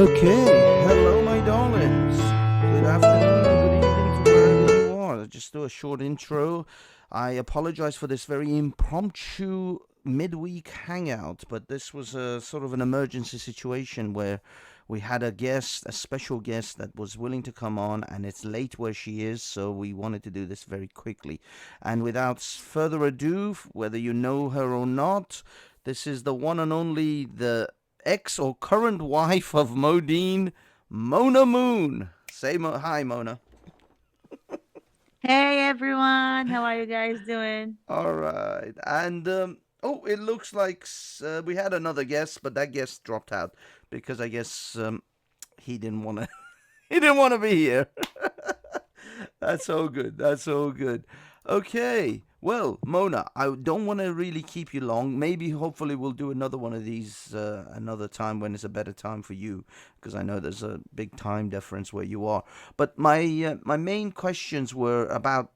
Okay, hello, my darlings. Good afternoon or good evening to wherever you are. I'll just do a short intro. I apologize for this very impromptu midweek hangout, but this was a sort of an emergency situation where we had a guest, a special guest that was willing to come on, and it's late where she is, so we wanted to do this very quickly. And without further ado, whether you know her or not, this is the one and only, the ex or current wife of Modeen, Mona Moon. Say hi, Mona. Hey everyone, how are you guys doing? All right. And oh, it looks like we had another guest, but that guest dropped out because I guess he didn't want to. He didn't want to be here. That's all good. That's all good. Okay. Well, Mona, I don't want to really keep you long. Maybe, hopefully, we'll do another one of these another time when it's a better time for you, because I know there's a big time difference where you are. But my main questions were about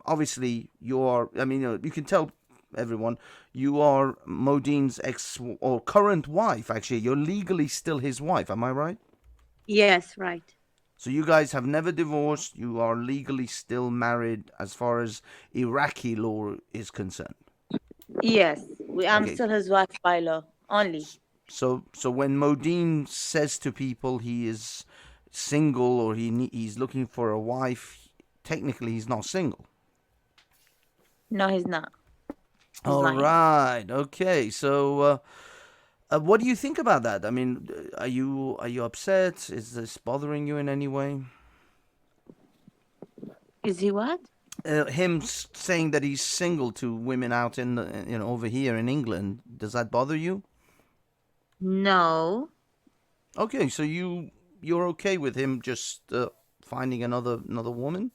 obviously you are. I mean, you can tell everyone you are Modeen's ex or current wife. Actually, you're legally still his wife. Am I right? Yes, right. So you guys have never divorced. You are legally still married as far as Iraqi law is concerned. Yes, I'm Okay. still his wife by law only. So when Modine says to people he is single or he's looking for a wife, technically he's not single. No, he's not. He's All lying. right. Okay. So what do you think about that? I mean, are you upset? Is this bothering you in any way? Is he what? Him saying that he's single to women out in the, over here in England, does that bother you? No. Okay, so you're okay with him just finding another woman?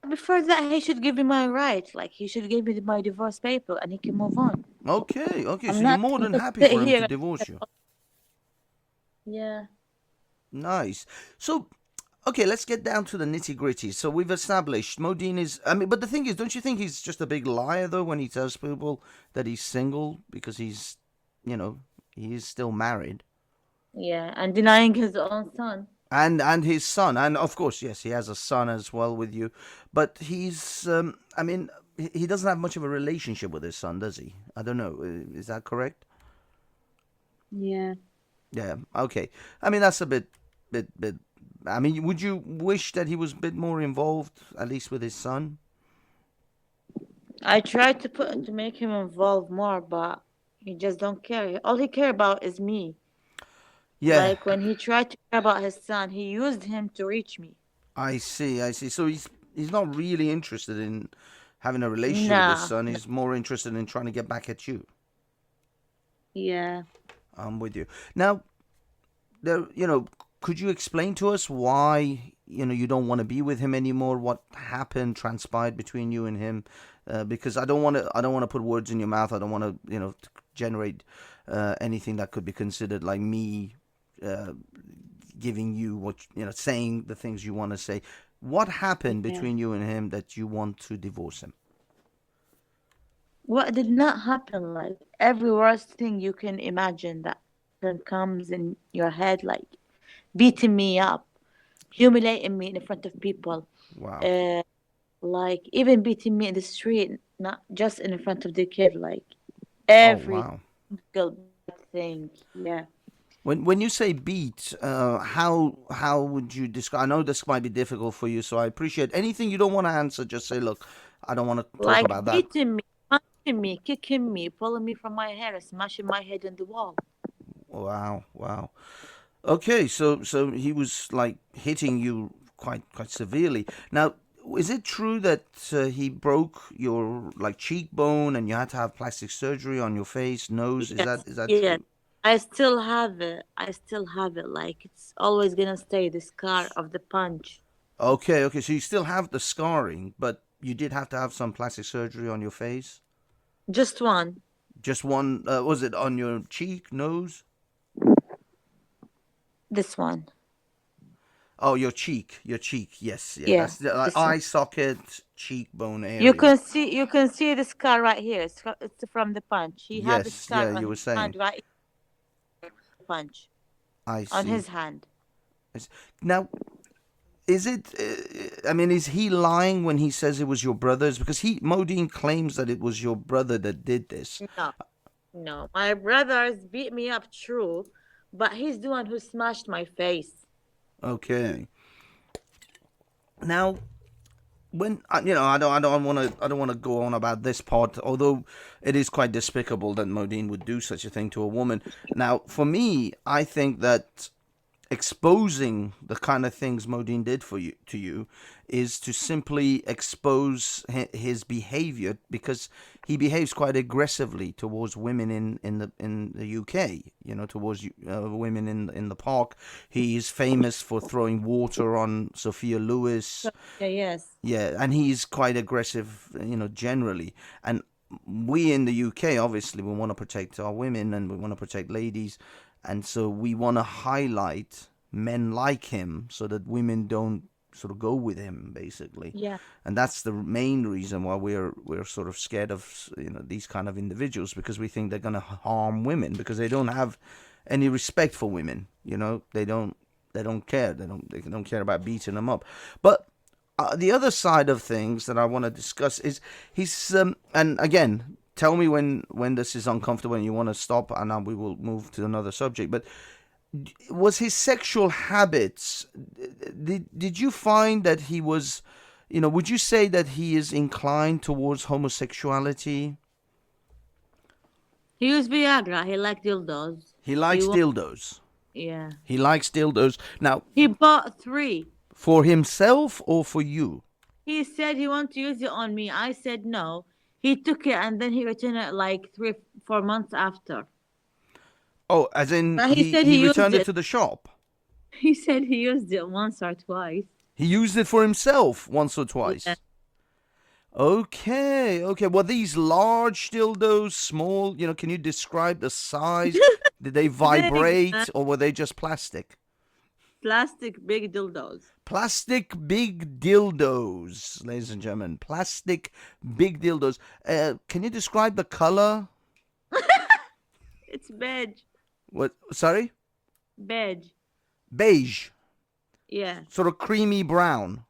Before that, he should give me my right. Like he should give me my divorce paper, and he can move on. Okay, I'm so you're not more going than to happy sit for him to here. divorce you. Yeah. Nice. So, okay, let's get down to the nitty gritty. So we've established Modine is. I mean, but the thing is, don't you think he's just a big liar though when he tells people that he's single because you know, he is still married. Yeah, and denying his own son. And his son, and of course, yes, he has a son as well with you, but he's I mean, he doesn't have much of a relationship with his son, does he? I don't know, is that correct? Yeah. Yeah, okay. I mean, that's a bit I mean, would you wish that he was a bit more involved, at least with his son? I tried to make him involved more, but he just don't care. All he care about is me. Yeah, Like when he tried to care about his son, he used him to reach me. I see, so he's not really interested in having a relationship with his Nah. son. He's more interested in trying to get back at you. Yeah. I'm with you now. There, could you explain to us why you don't want to be with him anymore? What happened, transpired between you and him? Because I don't want to put words in your mouth. I don't want to generate anything that could be considered like me uh, giving you what saying the things you want to say. What happened Yeah. between you and him that you want to divorce him? What did not happen? Like every worst thing you can imagine that can comes in your head, like beating me up, humiliating me in front of people, Wow. uh, like even beating me in the street, not just in front of the kid, like Oh, every wow. single bad thing. Yeah. When you say beat, how would you describe? I know this might be difficult for you, so I appreciate anything you don't want to answer. Just say, look, I don't want to talk Like about that. beating me, punching me, kicking me, pulling me from my hair, smashing my head on the wall. Wow, wow. Okay, so he was like hitting you quite severely. Now, is it true that he broke your like cheekbone and you had to have plastic surgery on your face, nose? Is Yes, that is that yes. true? I still have it. I still have it. Like it's always gonna stay the scar of the punch. Okay. So you still have the scarring, but you did have to have some plastic surgery on your face. Just one. Just one. Was it on your cheek, nose? This one. Oh, your cheek. Yes, yeah. Yeah, That's the this one. eye socket, cheekbone You area. can see the scar right here. It's from the punch. He have the Yes, scar yeah. on You his were saying. hand right. punch I on see. his hand. I see. Now, is it? I mean, is he lying when he says it was your brother's? Because Modine claims that it was your brother that did this. No, no. My brothers beat me up, true, but he's the one who smashed my face. Okay. Now, when I don't want to go on about this part, although it is quite despicable that Modine would do such a thing to a woman. Now, for me, I think that exposing the kind of things Modine did for you to you is to simply expose his behavior, because he behaves quite aggressively towards women in the UK. You know, towards women in the park. He is famous for throwing water on Sophia Lewis. Yeah, yes. Yeah, and he's quite aggressive, generally. And we in the UK, obviously, we want to protect our women and we want to protect ladies. And so we want to highlight men like him so that women don't sort of go with him, basically. Yeah. And that's the main reason why we're sort of scared of these kind of individuals, because we think they're going to harm women, because they don't have any respect for women. They don't care. They don't care about beating them up. But the other side of things that I want to discuss is he's and again, tell me when this is uncomfortable and you want to stop, and we will move to another subject. But was his sexual habits? Did you find that he was, would you say that he is inclined towards homosexuality? He used Viagra. He liked dildos. He He likes wa- dildos. yeah. He likes dildos. Now, He bought three. for himself or for you? He said he wanted to use it on me. I said no. He took it and then he returned it like 3, 4 months after. Oh, as in But he he said he he used returned it it. to the shop. He said he used it once or twice. He used it for himself once or Yeah. twice. Okay, okay. Were these large dildos, small? Can you describe the size? Did they Big, vibrate or were they just plastic? plastic big dildos. Plastic big dildos, ladies and gentlemen. Plastic big dildos. Can you describe the color? It's beige. What? Sorry? Beige. Beige. Yeah. Sort of creamy brown.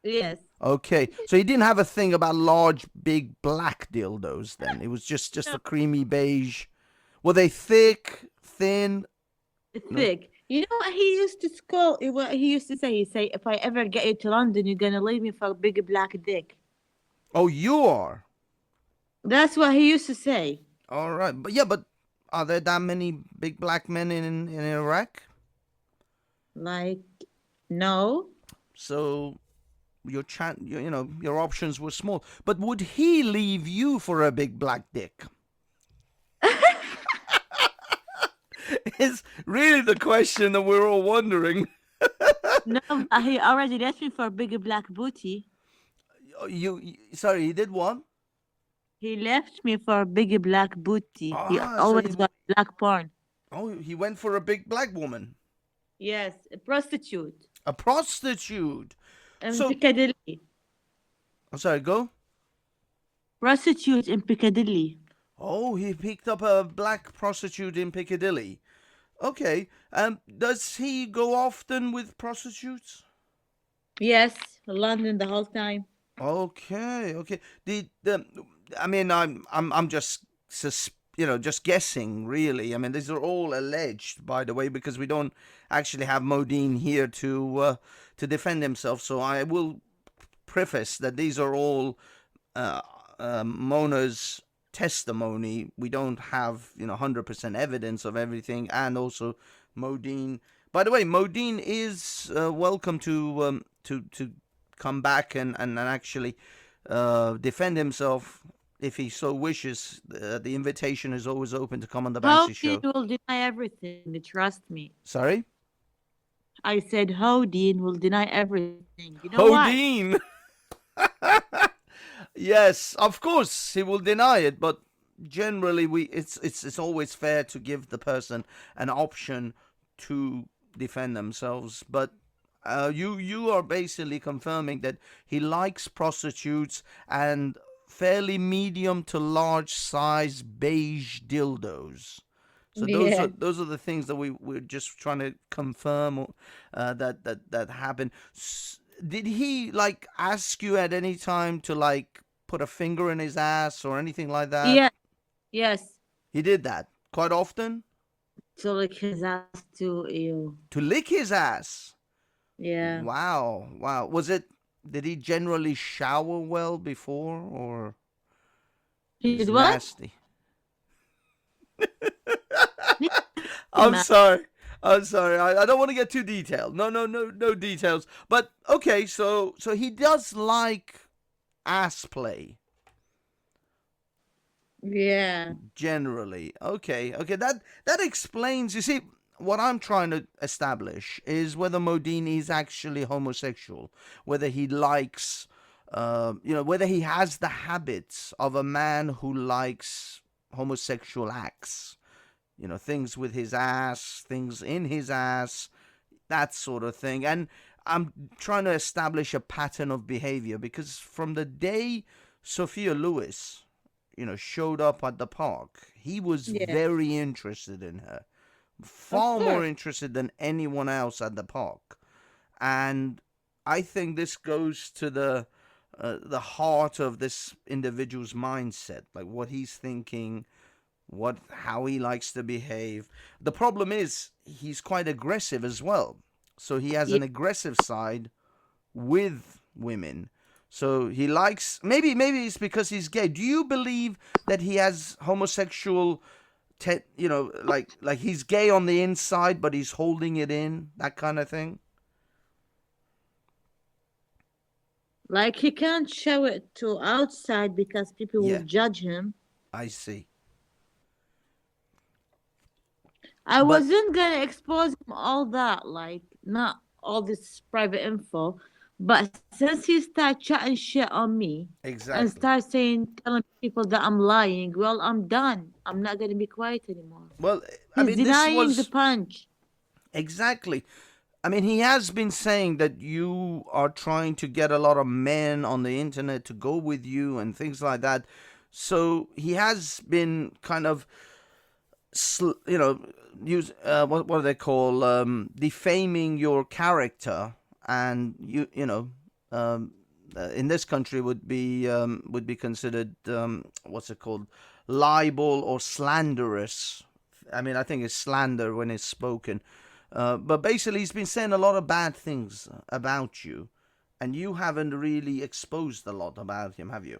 Yes. Okay, so he didn't have a thing about large, big black dildos. Then it was just No, a creamy beige. Were they thick, thin? No. thick. You know what he used to scold? What he used to say? He say, "If I ever get you to London, you're gonna leave me for a big black dick." Oh, you are. That's what he used to say. All right, but yeah, but are there that many big black men in Iraq? Like, no. So your options were small. But would he leave you for a big black dick? Is really the question that we're all wondering. No, he already left me for a big black booty. Sorry, he did one. He left me for a big black booty. He So always got black porn. he went for a big black woman, Yes, a prostitute a prostitute. in So, Piccadilly. I'm sorry, go. Prostitute in Piccadilly. Oh, he picked up a black prostitute in Piccadilly. Okay. Does he go often with prostitutes? Yes, London the whole time. Okay, okay. I mean, I'm just just guessing, really. I mean, these are all alleged, by the way, because we don't actually have Modine here to defend himself. So I will preface that these are all uh, Mona's testimony. We don't have 100% evidence of everything, and also Modine. By the way, Modine is welcome to come back and actually defend himself if he so wishes. The invitation is always open to come on the Banksy Hodin show. will deny everything. Trust me. Sorry? I said Hodin will deny everything. You know why? Hodine! Yes, of course he will deny it, but generally it's always fair to give the person an option to defend themselves. But you are basically confirming that he likes prostitutes and fairly medium to large size beige dildos. So Yeah. those are the things that we're just trying to confirm, that happened. Did he like ask you at any time to like put a finger in his ass or anything like that? Yeah. Yes. He did that quite often. So like his ass to you. To lick his ass. Yeah. Wow, wow. Was it? Did he generally shower well before, or He is did what? nasty? He I'm man. sorry. I'm sorry. I don't want to get too detailed. No, no, no, no details. But okay, so he does like ass play Yeah. generally. Okay, okay. That explains. You see, what I'm trying to establish is whether Modine is actually homosexual, whether he likes, whether he has the habits of a man who likes homosexual acts. Things with his ass, things in his ass, that sort of thing. And I'm trying to establish a pattern of behavior because from the day Sophia Lewis, showed up at the park, he was Yeah. very interested in her, Of far more course. interested than anyone else at the park. And I think this goes to the heart of this individual's mindset, like what he's thinking, how he likes to behave. The problem is he's quite aggressive as well. So he has Yeah. an aggressive side with women. So he likes, maybe it's because he's gay. Do you believe that he has homosexual like he's gay on the inside but he's holding it in, that kind of thing? Like he can't show it to outside because people will Yeah, judge him. I see. I But wasn't gonna expose him all that, like not all this private info. But since he started chatting shit on me and exactly. start telling people that I'm lying, well, I'm done. I'm not gonna be quiet anymore. Well, I He's mean, this denying the was punch. exactly. I mean, he has been saying that you are trying to get a lot of men on the internet to go with you and things like that. So he has been kind of, use what do they call, defaming your character, and in this country would be considered, what's it called, libel or slanderous. I mean, I think it's slander when it's spoken. But basically, he's been saying a lot of bad things about you, and you haven't really exposed a lot about him, have you?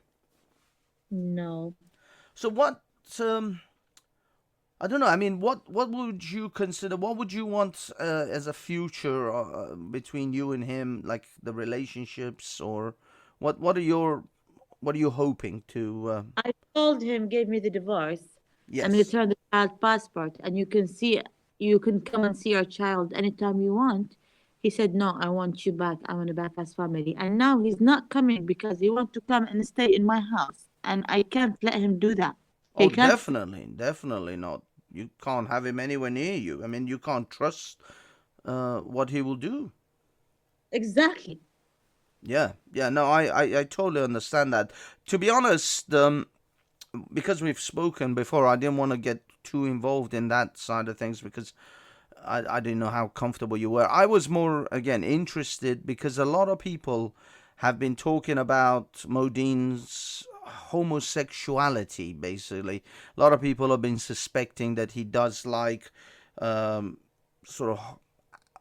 No. So what? Um, I don't know. I mean, what would you consider? What would you want as a future between you and him, like the relationships, or what are you hoping to? I told him, gave me the divorce and Yes. returned the child passport, and you can come and see your child anytime you want. He said, no, I want you back. I want you back as family. And now he's not coming because he wants to come and stay in my house. And I can't let him do that. He Oh, can't. definitely, definitely not. You can't have him anywhere near you. I mean, you can't trust what he will do. Exactly. Yeah, yeah. No, I totally understand that. To be honest, because we've spoken before, I didn't want to get too involved in that side of things because I didn't know how comfortable you were. I was more, again, interested because a lot of people have been talking about Modeen's homosexuality, basically. A lot of people have been suspecting that he does like um, sort of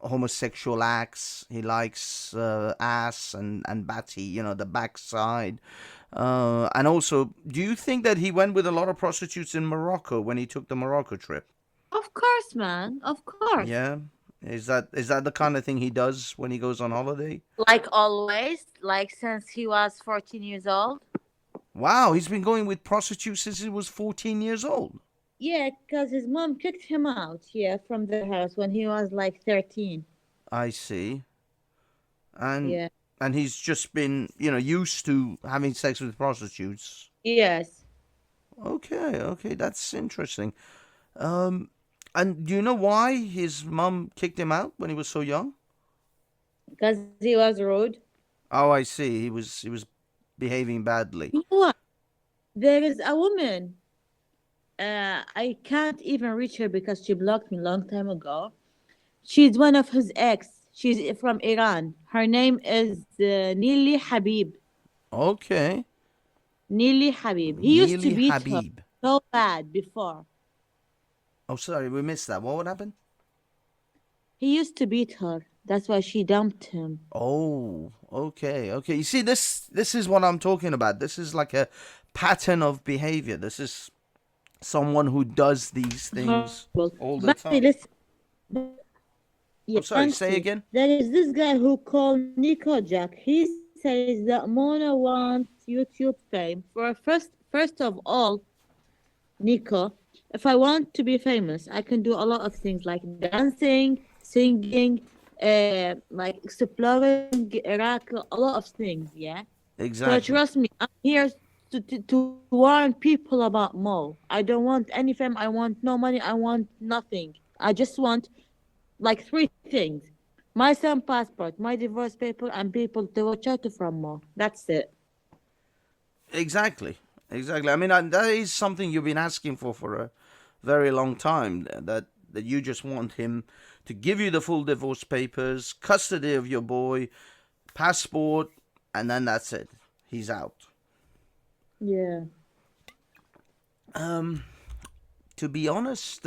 homosexual acts. He likes ass and batty, the backside. And also, do you think that he went with a lot of prostitutes in Morocco when he took the Morocco trip? Of course, man. Of course. Yeah. Is that the kind of thing he does when he goes on holiday? Like always, like since he was 14 years old. Wow, he's been going with prostitutes since he was 14 years old. Yeah, because his mom kicked him out, yeah, from their house when he was like 13. I see. And Yeah. and he's just been, used to having sex with prostitutes. Yes. Okay, okay, that's interesting. Um and do you know why his mom kicked him out when he was so young? Because he was rude. Oh, I see. He was behaving badly. You know what? There is a woman I can't even reach her because she blocked me long time ago. She's one of his ex. She's from Iran. Her name is Nili Habib. Okay. Nili Habib. He used to Neely beat her Habib. so bad before. Oh, sorry, we missed that. What would happen? He used to beat her. That's why she dumped him. Oh, okay, okay. You see, this is what I'm talking about. This is like a pattern of behavior. This is someone who does these things Horrible. all the But time. listen, I'm yeah, sorry. Say Banksy. again. There is this guy who called Nico Jack. He says that Mona wants YouTube fame. First of all, Nico, if I want to be famous, I can do a lot of things like dancing, singing, like exploring Iraq, a lot of things, yeah? So Exactly. trust me, I'm here to warn people about Mo. I don't want any fame, I want no money, I want nothing. I just want like three things. My son passport, my divorce paper, and people to watch out from Mo. That's it. Exactly. Exactly. I mean, that is something you've been asking for a very long time. That you just want him to give you the full divorce papers, custody of your boy, passport, and then that's it. He's out. Yeah. Um, to be honest,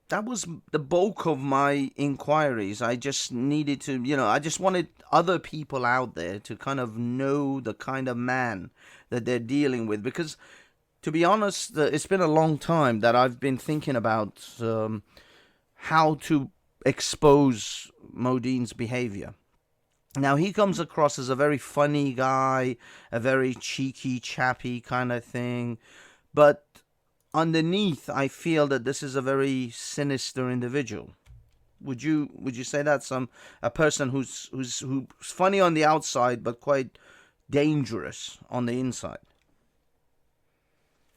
that was the bulk of my inquiries. I just needed to, I just wanted other people out there to kind of know the kind of man that they're dealing with. Because, to be honest, it's been a long time that I've been thinking about how to expose Modeen's behavior. Now, he comes across as a very funny guy, a very cheeky, chappy kind of thing. But underneath, I feel that this is a very sinister individual. Would you say that's a person who's funny on the outside but quite dangerous on the inside?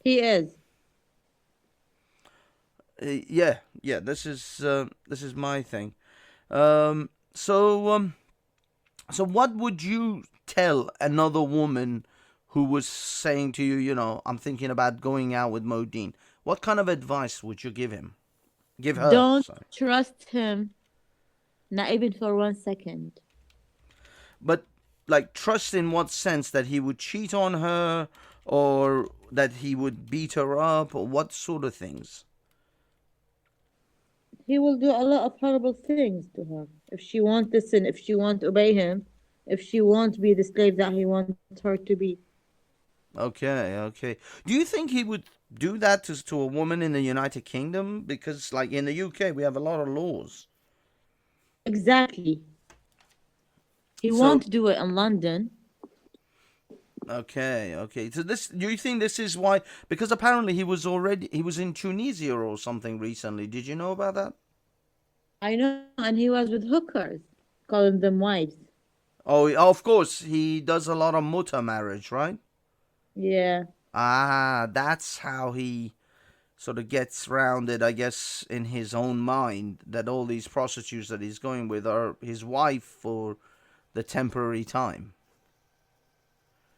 He is. Yeah, yeah. This is my thing. Um, so so what would you tell another woman who was saying to you, I'm thinking about going out with Modine? What kind of advice would you give him? Give her, Don't sorry. trust him, not even for 1 second. But like trust in what sense, that he would cheat on her or that he would beat her up, or what sort of things? He will do a lot of horrible things to her. If she won't listen, if she won't obey him, if she won't be the slave that he wants her to be. Okay, okay. Do you think he would do that to a woman in the United Kingdom? Because like in the UK we have a lot of laws. Exactly. He So won't do it in London. okay, okay. So this, do you think this is why? Because apparently he was in Tunisia or something recently. Did you know about that? I know, and he was with hookers, calling them wives. Oh, of course. He does a lot of muta marriage, right? Yeah, Ah, that's how he sort of gets rounded, I guess, in his own mind, that all these prostitutes that he's going with are his wife for the temporary time.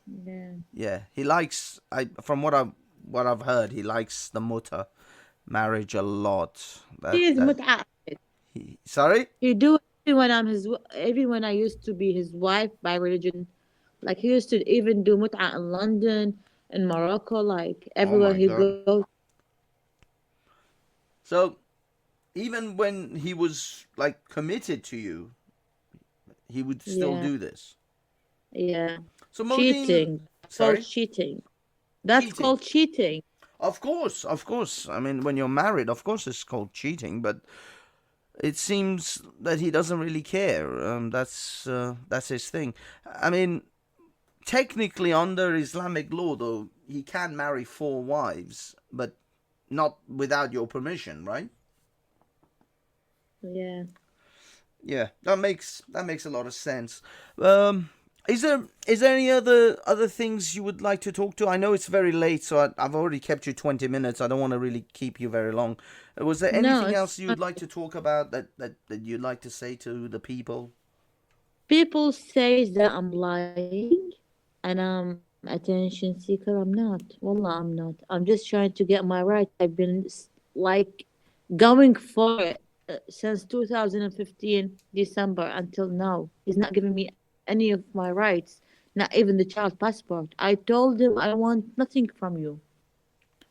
yeah. Yeah, he likes. From what I've heard, he likes the muta marriage a lot. He That is that mut'a. sorry. He do it even when even when I used to be his wife by religion. Like he used to even do mut'a in London, in Morocco, like Oh everywhere my he god. goes. So even when he was like committed to you, he would still Yeah, do this. yeah. So Modine, Cheating. That's called sorry, cheating. That's cheating. called cheating. Of course, of course. I mean, when you're married, of course it's called cheating. But it seems that he doesn't really care. That's his thing. I mean, technically under Islamic law, though, he can marry four wives, but not without your permission, right? Yeah. Yeah, that makes a lot of sense. Um, is there any other things you would like to talk to? I know it's very late, so I've already kept you 20 minutes. I don't want to really keep you very long. Was there No, anything it's else you'd like to talk about that you'd like to say to the people? people say that I'm lying and I'm attention seeker. I'm not. Wallah, I'm not. I'm just trying to get my right. I've been like going for it since 2015 December until now. He's not giving me any of my rights, not even the child passport. I told him I want nothing from you,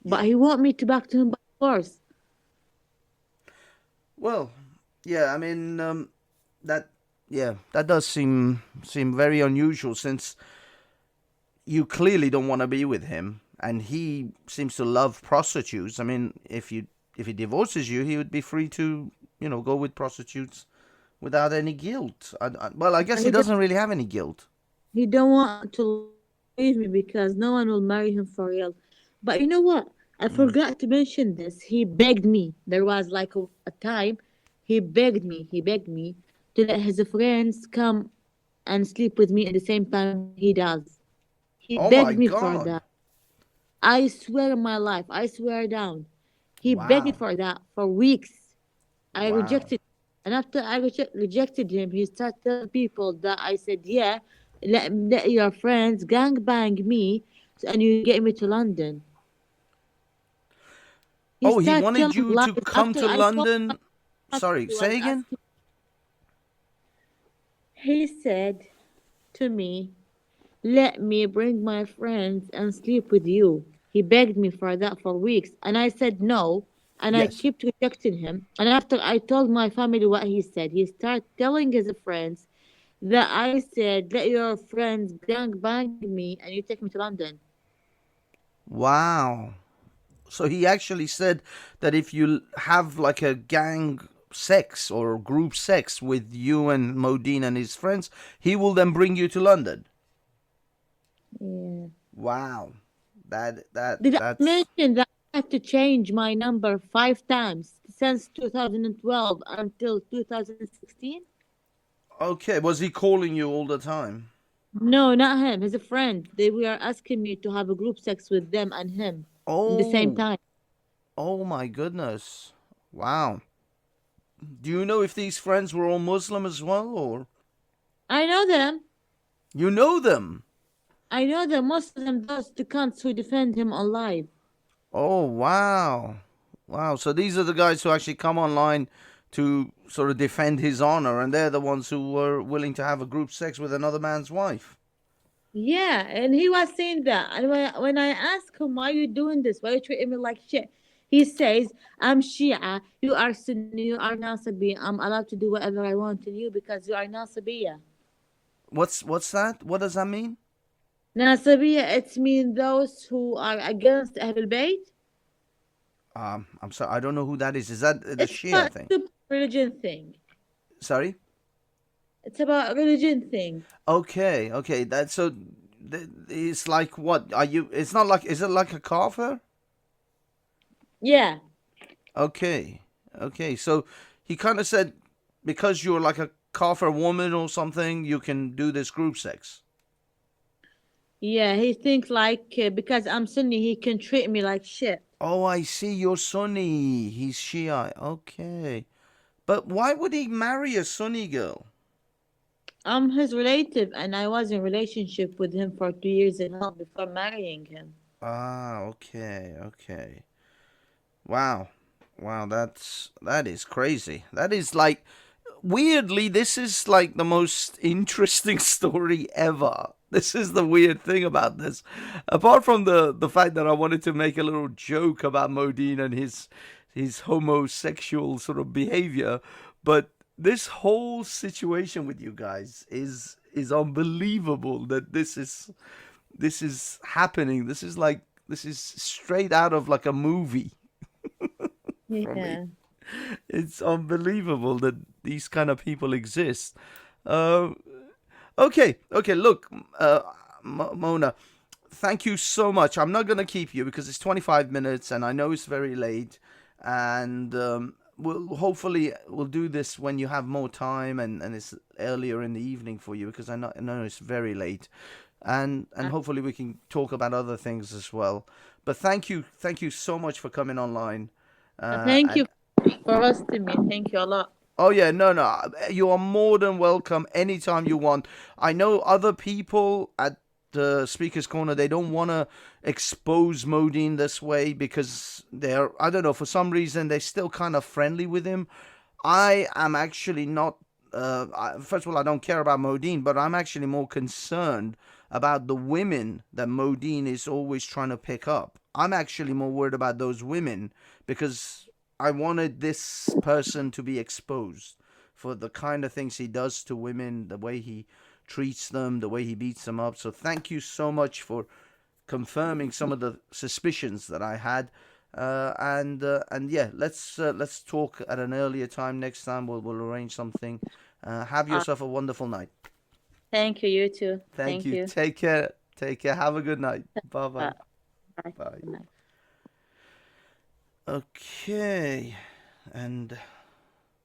but Yeah. he want me to back to him by force. Well, yeah. I mean, that yeah, that does seem very unusual since you clearly don't want to be with him, and he seems to love prostitutes. I mean, if he divorces you, he would be free to go with prostitutes without any guilt. Well, I guess he He don't, doesn't really have any guilt. he don't want to leave me because no one will marry him for real. But you know what? I forgot to mention this. He begged me. There was like a time he begged me to let his friends come and sleep with me at the same time he does. He Oh begged my me for that. God! I swear on my life, I swear down. He begged me Wow! for that for weeks. I Wow! rejected, and after I rejected him, he started telling people that I said, "Yeah, let your friends gang bang me, and you get me to London." He Oh, he started wanted telling you to lies come after to I told London. him Sorry, he was say again. asking. He said to me, "Let me bring my friends and sleep with you." He begged me for that for weeks, and I said no, and I Yes. kept rejecting him. And after I told my family what he said, he started telling his friends that I said, "Let your friends gang bang me and you take me to London." Wow. So he actually said that if you have like a gang sex or group sex with you and Modeen and his friends, he will then bring you to London. Yeah. Wow. That that Did I that's mention that I had to change my number 5 times since 2012 until 2016? okay. Was he calling you all the time? No, not him. He's a friend. They were asking me to have a group sex with them and him in the same Oh, time. oh my goodness. Wow. Do you know if these friends were all Muslim as well, or I know them. you know them? I know that most of them those the cunts who defend him alive. Oh, wow. Wow. So these are the guys who actually come online to sort of defend his honor, and they're the ones who were willing to have a group sex with another man's wife. Yeah, and he was saying that. And when I ask him, why you doing this? Why you treating me like shit? He says, I'm Shia, you are Sunni, you are Nasabi. I'm allowed to do whatever I want to you because you are Nasabiya. What's that? What does that mean? Nasabiya, it means those who are against Ahlul Bayt. I'm sorry, I don't know who that is. Is that the It's Shia about thing? stupid religion thing. Sorry. It's about religion thing. Okay, okay. That's so. It's like what are you? It's not like. Is it like a kafir? Yeah. Okay, okay. So he kind of said because you're like a kafir woman or something, you can do this group sex. Yeah, he thinks like because I'm Sunni, he can treat me like shit. Oh, I see. You're Sunni. He's Shia. Okay. But why would he marry a Sunni girl? I'm his relative, and I was in relationship with him for 2 years and a half before marrying him. Ah, okay, okay. Wow. Wow, that is crazy. That is like weirdly this is like the most interesting story ever. This is the weird thing about this. Apart from the fact that I wanted to make a little joke about Modine and his homosexual sort of behavior, but this whole situation with you guys is unbelievable that this is happening. This is straight out of like a movie for me. Yeah. It's unbelievable that these kind of people exist. Uh, okay, okay. Look, Mona, thank you so much. I'm not gonna keep you because it's 25 minutes, and I know it's very late, and we'll do this when you have more time, and it's earlier in the evening for you because I know it's very late, and Uh, hopefully we can talk about other things as well. But thank you so much for coming online. Thank And you for hosting me. Thank you a lot. oh yeah, no, no. You are more than welcome anytime you want. I know other people at Speaker's Corner, they don't want to expose Modeen this way because they're, I don't know, for some reason, they're still kind of friendly with him. I am actually not. First of all, I don't care about Modeen, but I'm actually more concerned about the women that Modeen is always trying to pick up. I'm actually more worried about those women because I wanted this person to be exposed for the kind of things he does to women, the way he treats them, the way he beats them up. So thank you so much for confirming some of the suspicions that I had. And yeah, let's talk at an earlier time next time. We'll arrange something. Have Uh, yourself a wonderful night. Thank you. You too. Thank Thank you. you. Take care. Take care. Have a good night. Bye Uh, bye. bye. Bye. Good night. Okay. And